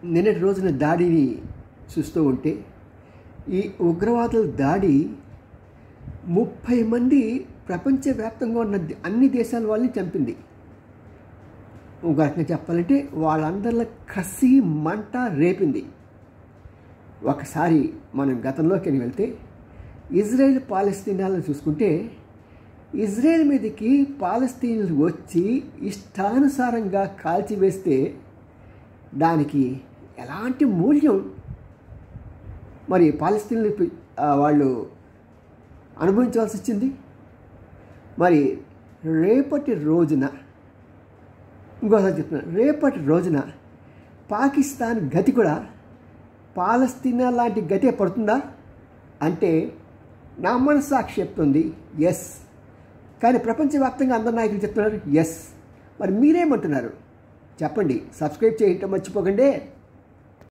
నిన్నటి రోజున దాడిని చూస్తూ ఉంటే ఈ ఉగ్రవాదుల దాడి 30 మంది ప్రపంచవ్యాప్తంగా ఉన్న అన్ని దేశాల వాళ్ళని చంపింది. ఒక రకంగా చెప్పాలంటే వాళ్ళందరిలో కసి మంట రేపింది. ఒకసారి మనం గతంలోకి వెళ్తే ఇజ్రాయెల్ పాలస్తీనాలను చూసుకుంటే ఇజ్రాయెల్ మీదకి పాలస్తీన్లు వచ్చి ఇష్టానుసారంగా కాల్చివేస్తే దానికి ఎలాంటి మూల్యం మరి పాలస్తీన్లు వాళ్ళు అనుభవించవలసి వచ్చింది. మరి రేపటి రోజున ఇంకోసారి చెప్తున్నాను, రేపటి రోజున పాకిస్తాన్ గతి కూడా పాలస్తీనా లాంటి గతే పడుతుందా అంటే నా మనస్సాక్షి చెప్తుంది ఎస్. కానీ ప్రపంచవ్యాప్తంగా అందరు నాయకులు చెప్తున్నారు ఎస్. మరి మీరేమంటున్నారు చెప్పండి. సబ్స్క్రైబ్ చేయటం మర్చిపోకండి.